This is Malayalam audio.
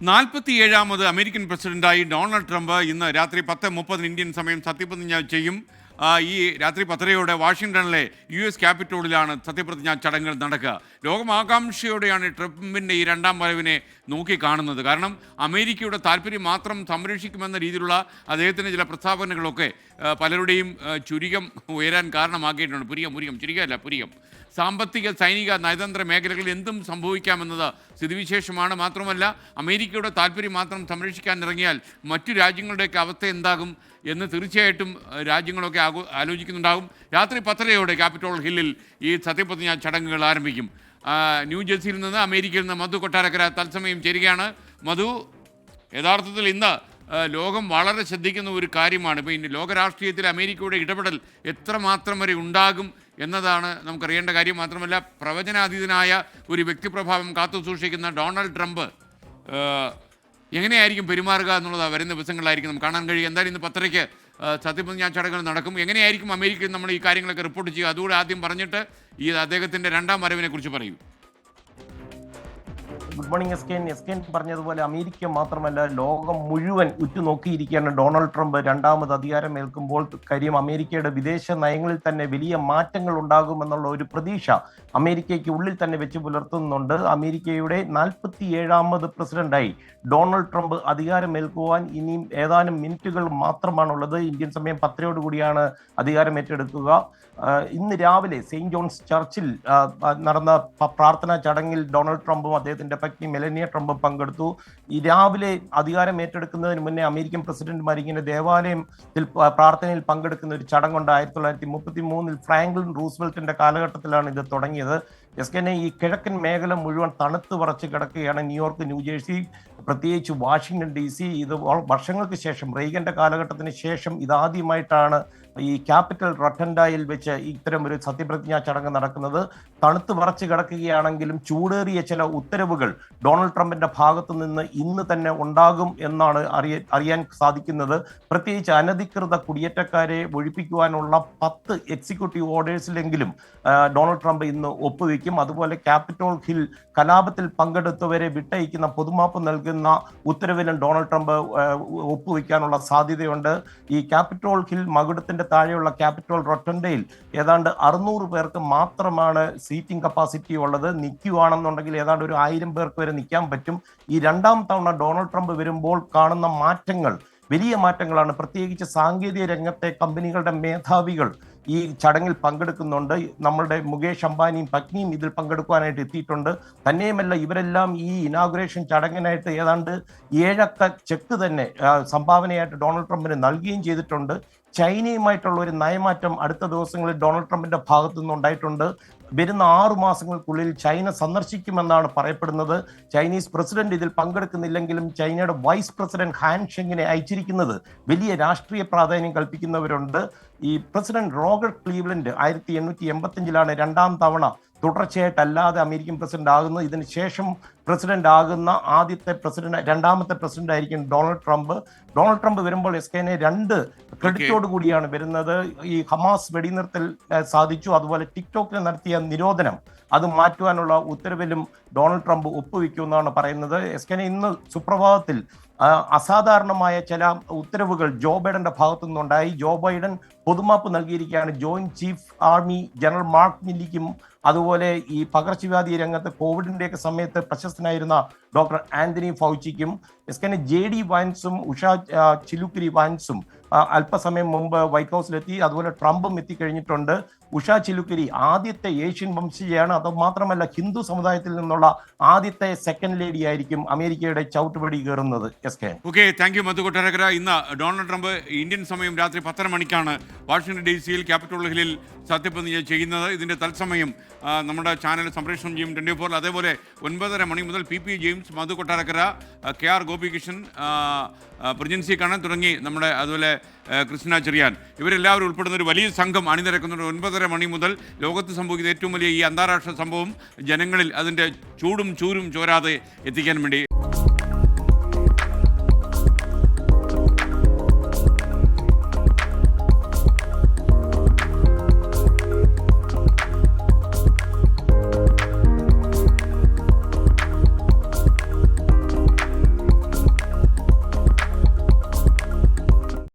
47ാമത് അമേരിക്കൻ പ്രസിഡന്റായി ഡൊണാൾഡ് ട്രംപ് ഇന്ന് രാത്രി 10:30 ഇന്ത്യൻ സമയം സത്യപ്രതിജ്ഞ ചെയ്യും. ഈ രാത്രി 10:30 വാഷിംഗ്ടണിലെ US ക്യാപിറ്റോളിലാണ് സത്യപ്രതിജ്ഞാ ചടങ്ങുകൾ നടക്കുക. ലോകം ആകാംക്ഷയോടെയാണ് ട്രംപിൻ്റെ ഈ രണ്ടാം വരവിനെ നോക്കിക്കാണുന്നത്. കാരണം അമേരിക്കയുടെ താല്പര്യം മാത്രം സംരക്ഷിക്കുമെന്ന രീതിയിലുള്ള അദ്ദേഹത്തിൻ്റെ ചില പ്രസ്താവനകളൊക്കെ പലരുടെയും ചുരികം ഉയരാൻ കാരണമാക്കിയിട്ടുണ്ട്. പുരികം സാമ്പത്തിക, സൈനിക, നയതന്ത്ര മേഖലകളിൽ എന്തും സംഭവിക്കാമെന്നത് സ്ഥിതിവിശേഷമാണ്. മാത്രമല്ല, അമേരിക്കയുടെ താല്പര്യം മാത്രം സംരക്ഷിക്കാൻ ഇറങ്ങിയാൽ മറ്റു രാജ്യങ്ങളുടെയൊക്കെ അവസ്ഥ എന്താകും എന്ന് തീർച്ചയായിട്ടും രാജ്യങ്ങളൊക്കെ ആലോചിക്കുന്നുണ്ടാകും. രാത്രി 10:30 ക്യാപിറ്റോൾ ഹില്ലിൽ ഈ സത്യപ്രതിജ്ഞാ ചടങ്ങുകൾ ആരംഭിക്കും. ന്യൂജേഴ്സിയിൽ നിന്ന്, അമേരിക്കയിൽ നിന്ന് മധു കൊട്ടാരക്കര തത്സമയം ചേരുകയാണ്. മധു, യഥാർത്ഥത്തിൽ ഇന്ന് ലോകം വളരെ ശ്രദ്ധിക്കുന്ന ഒരു കാര്യമാണ്. ഇപ്പോൾ ഇനി ലോകരാഷ്ട്രീയത്തിൽ അമേരിക്കയുടെ ഇടപെടൽ എത്രമാത്രം വരെ ഉണ്ടാകും എന്നതാണ് നമുക്കറിയേണ്ട കാര്യം. മാത്രമല്ല, പ്രവചനാതീതനായ ഒരു വ്യക്തിപ്രഭാവം കാത്തു സൂക്ഷിക്കുന്ന ഡൊണാൾഡ് ട്രംപ് എങ്ങനെയായിരിക്കും പെരുമാറുക എന്നുള്ളത് വരുന്ന ദിവസങ്ങളിലായിരിക്കും നമുക്ക് കാണാൻ കഴിയും. എന്തായാലും ഇന്ന് 10:30 സത്യപ്രതിജ്ഞാ ചടങ്ങുകൾ നടക്കും. എങ്ങനെയായിരിക്കും അമേരിക്കയിൽ നമ്മൾ ഈ കാര്യങ്ങളൊക്കെ റിപ്പോർട്ട് ചെയ്യുക? അതുകൂടെ ആദ്യം പറഞ്ഞിട്ട് ഈ അദ്ദേഹത്തിൻ്റെ രണ്ടാം വരവിനെ കുറിച്ച് പറയൂ. ഗുഡ് മോർണിംഗ് എസ് കെ പറഞ്ഞതുപോലെ അമേരിക്ക മാത്രമല്ല ലോകം മുഴുവൻ ഉറ്റുനോക്കിയിരിക്കുകയാണ് ഡൊണാൾഡ് ട്രംപ് രണ്ടാമത് അധികാരമേൽക്കുമ്പോൾ. കാര്യം അമേരിക്കയുടെ വിദേശ നയങ്ങളിൽ തന്നെ വലിയ മാറ്റങ്ങൾ ഉണ്ടാകുമെന്നുള്ള ഒരു പ്രതീക്ഷ അമേരിക്കയ്ക്ക് ഉള്ളിൽ തന്നെ വെച്ച് പുലർത്തുന്നുണ്ട്. അമേരിക്കയുടെ 47ാമത് പ്രസിഡന്റായി ഡൊണാൾഡ് ട്രംപ് അധികാരമേൽക്കുവാൻ ഇനിയും ഏതാനും മിനിറ്റുകൾ മാത്രമാണുള്ളത്. ഇന്ത്യൻ സമയം 10:00 കൂടിയാണ് അധികാരം ഏറ്റെടുക്കുക. ഇന്ന് രാവിലെ സെയിന്റ് ജോൺസ് ചർച്ചിൽ നടന്ന പ്രാർത്ഥനാ ചടങ്ങിൽ ഡൊണാൾഡ് ട്രംപും അദ്ദേഹത്തിന്റെ പത്നി മെലനിയ ട്രംപും പങ്കെടുത്തു. ഈ രാവിലെ അധികാരം ഏറ്റെടുക്കുന്നതിന് മുന്നേ അമേരിക്കൻ പ്രസിഡന്റുമാർ ഇങ്ങനെ ദേവാലയത്തിൽ പ്രാർത്ഥനയിൽ പങ്കെടുക്കുന്ന ഒരു ചടങ്ങുണ്ട്. 1933 ഫ്രാങ്ക്ലിൻ റൂസ്വെൽറ്റിന്റെ കാലഘട്ടത്തിലാണ് ഇത് തുടങ്ങിയത്. എസ്കെനെ ഈ കിഴക്കൻ മേഖല മുഴുവൻ തണുത്ത് വറച്ച് കിടക്കുകയാണ്. ന്യൂയോർക്ക്, ന്യൂജേഴ്സി, പ്രത്യേകിച്ച് വാഷിംഗ്ടൺ DC. ഇത് വർഷങ്ങൾക്ക് ശേഷം, റെയ്ഗന്റെ കാലഘട്ടത്തിന് ശേഷം ഇതാദ്യമായിട്ടാണ് ഈ ക്യാപിറ്റൽ റൊട്ടൻഡയിൽ വെച്ച് ഇത്തരം ഒരു സത്യപ്രതിജ്ഞാ ചടങ്ങ് നടക്കുന്നത്. തണുത്ത് വറച്ച് കിടക്കുകയാണെങ്കിലും ചൂടേറിയ ചില ഉത്തരവുകൾ ഡൊണാൾഡ് ട്രംപിന്റെ ഭാഗത്തു നിന്ന് ഇന്ന് തന്നെ ഉണ്ടാകും എന്നാണ് അറിയാൻ സാധിക്കുന്നത്. പ്രത്യേകിച്ച് അനധികൃത കുടിയേറ്റക്കാരെ ഒഴിപ്പിക്കുവാനുള്ള 10 എക്സിക്യൂട്ടീവ് ഓർഡേഴ്സിലെങ്കിലും ഡൊണാൾഡ് ട്രംപ് ഇന്ന് ഒപ്പുവെക്കും. അതുപോലെ ക്യാപിറ്റോൾ ഹിൽ കലാപത്തിൽ പങ്കെടുത്തവരെ വിട്ടയക്കുന്ന, പൊതുമാപ്പ് നൽകുന്ന ഉത്തരവിലും ഡൊണാൾഡ് ട്രംപ് ഒപ്പുവെക്കാനുള്ള സാധ്യതയുണ്ട്. ഈ ക്യാപിറ്റോൾ ഹിൽ മകുടത്തിന്റെ താഴെയുള്ള ക്യാപിറ്റോൾ റൊട്ടൻഡയിൽ ഏതാണ്ട് 600 പേർക്ക് മാത്രമാണ് സീറ്റിംഗ് കപ്പാസിറ്റി ഉള്ളത്. നിൽക്കുകയാണെന്നുണ്ടെങ്കിൽ ഏതാണ്ട് ഒരു 1000 പേർക്ക് വരെ നിൽക്കാൻ പറ്റും. ഈ രണ്ടാം തവണ ഡൊണാൾഡ് ട്രംപ് വരുമ്പോൾ കാണുന്ന മാറ്റങ്ങൾ വലിയ മാറ്റങ്ങളാണ്. പ്രത്യേകിച്ച് സാങ്കേതിക രംഗത്തെ കമ്പനികളുടെ മേധാവികൾ ഈ ചടങ്ങിൽ പങ്കെടുക്കുന്നുണ്ട്. നമ്മളുടെ മുകേഷ് അംബാനിയും പത്നിയും ഇതിൽ പങ്കെടുക്കുവാനായിട്ട് എത്തിയിട്ടുണ്ട്. തന്നെയുമല്ല, ഇവരെല്ലാം ഈ ഇനാഗുറേഷൻ ചടങ്ങിനായിട്ട് ഏതാണ്ട് 7 അക്ക ചെക്ക് തന്നെ സംഭാവനയായിട്ട് ഡൊണാൾഡ് ട്രംപിന് നൽകുകയും ചെയ്തിട്ടുണ്ട്. ചൈനയുമായിട്ടുള്ള ഒരു നയമാറ്റം അടുത്ത ദിവസങ്ങളിൽ ഡൊണാൾഡ് ട്രംപിന്റെ ഭാഗത്തു നിന്നുണ്ടായിട്ടുണ്ട്. വരുന്ന 6 മാസങ്ങൾക്കുള്ളിൽ ചൈന സന്ദർശിക്കുമെന്നാണ് പറയപ്പെടുന്നത്. ചൈനീസ് പ്രസിഡന്റ് ഇതിൽ പങ്കെടുക്കുന്നില്ലെങ്കിലും ചൈനയുടെ വൈസ് പ്രസിഡന്റ് ഹാൻ ഷെങ്ങിനെ അയച്ചിരിക്കുന്നത് വലിയ രാഷ്ട്രീയ പ്രാധാന്യം കൽപ്പിക്കുന്നവരുണ്ട്. ഈ പ്രസിഡന്റ് റോബർട്ട് ക്ലീവ്ലൻഡ് 1885 രണ്ടാം തവണ തുടർച്ചയായിട്ടല്ലാതെ അമേരിക്കൻ പ്രസിഡന്റ് ആകുന്നത്. ഇതിന് ശേഷം പ്രസിഡന്റ് ആകുന്ന രണ്ടാമത്തെ പ്രസിഡന്റ് ആയിരിക്കും ഡൊണാൾഡ് ട്രംപ്. ഡൊണാൾഡ് ട്രംപ് വരുമ്പോൾ എസ്കെനെ 2 ക്രെഡിറ്റോട് കൂടിയാണ് വരുന്നത്. ഈ ഹമാസ് വെടിനിർത്തൽ സാധിച്ചു. അതുപോലെ ടിക്ടോക്കിൽ നടത്തിയ നിരോധനം അത് മാറ്റുവാനുള്ള ഉത്തരവിലും ഡൊണാൾഡ് ട്രംപ് ഒപ്പുവെക്കുമെന്നാണ് പറയുന്നത്. എസ്കെനെ ഇന്ന് സുപ്രഭാതത്തിൽ അസാധാരണമായ ചില ഉത്തരവുകൾ ജോ ബൈഡന്റെ ഭാഗത്തു നിന്നുണ്ടായി. ജോ ബൈഡൻ പൊതുമാപ്പ് നൽകിയിരിക്കുകയാണ് joint chief army general Mark മില്ലിക്കും അതുപോലെ ഈ പകർച്ചവ്യാധി രംഗത്ത് കോവിഡിന്റെയൊക്കെ സമയത്ത് പ്രശസ്തനായിരുന്ന ഡോക്ടർ ആന്റണി ഫൗച്ചിക്കും. എസ്കെനെ JD വാൻസും ഉഷ ചിലുക്കുരി വാൻസും അല്പസമയം മുമ്പ് വൈറ്റ് ഹൗസിലെത്തി. അതുപോലെ ട്രംപും എത്തിക്കഴിഞ്ഞിട്ടുണ്ട്. ഉഷ ചിലുക്കുരി ആദ്യത്തെ ഏഷ്യൻ വംശജയാണ്. അത് മാത്രമല്ല, ഹിന്ദു സമുദായത്തിൽ നിന്നുള്ള ആദ്യത്തെ സെക്കൻഡ് ലേഡി ആയിരിക്കും അമേരിക്കയുടെ ചവിട്ടുപടി കയറുന്നത്. ഓക്കെ, താങ്ക് യു മധു കൊട്ടാരക്കര. ഇന്ന് ഡൊണാൾഡ് ട്രംപ് ഇന്ത്യൻ സമയം രാത്രി 10:30 മണിക്കാണ് വാഷിംഗ്ടൺ DC ക്യാപിറ്റോൾ ഹില്ലിൽ സത്യപ്രതിജ്ഞ ചെയ്യുന്നത്. ഇതിൻ്റെ തത്സമയം നമ്മുടെ ചാനൽ സംപ്രേഷണം ചെയ്യും 24. അതേപോലെ 9:30 മണി മുതൽ PP ജെയിംസ്, മധു കൊട്ടാരക്കര, KR ഗോപികൃഷ്ണൻ, പ്രജൻസി കണ്ണൻ തുടങ്ങി അതുപോലെ കൃഷ്ണ ചെറിയാൻ, ഇവരെല്ലാവരും ഉൾപ്പെടുന്ന ഒരു വലിയ സംഘം അണിനിരക്കുന്നുണ്ട്. 9:30 മണി മുതൽ ലോകത്ത് സംഭവിക്കുന്ന ഏറ്റവും വലിയ ഈ അന്താരാഷ്ട്ര സംഭവം ജനങ്ങളിൽ അതിൻ്റെ ചൂടും ചൂരും ചോരാതെ എത്തിക്കാൻ വേണ്ടി.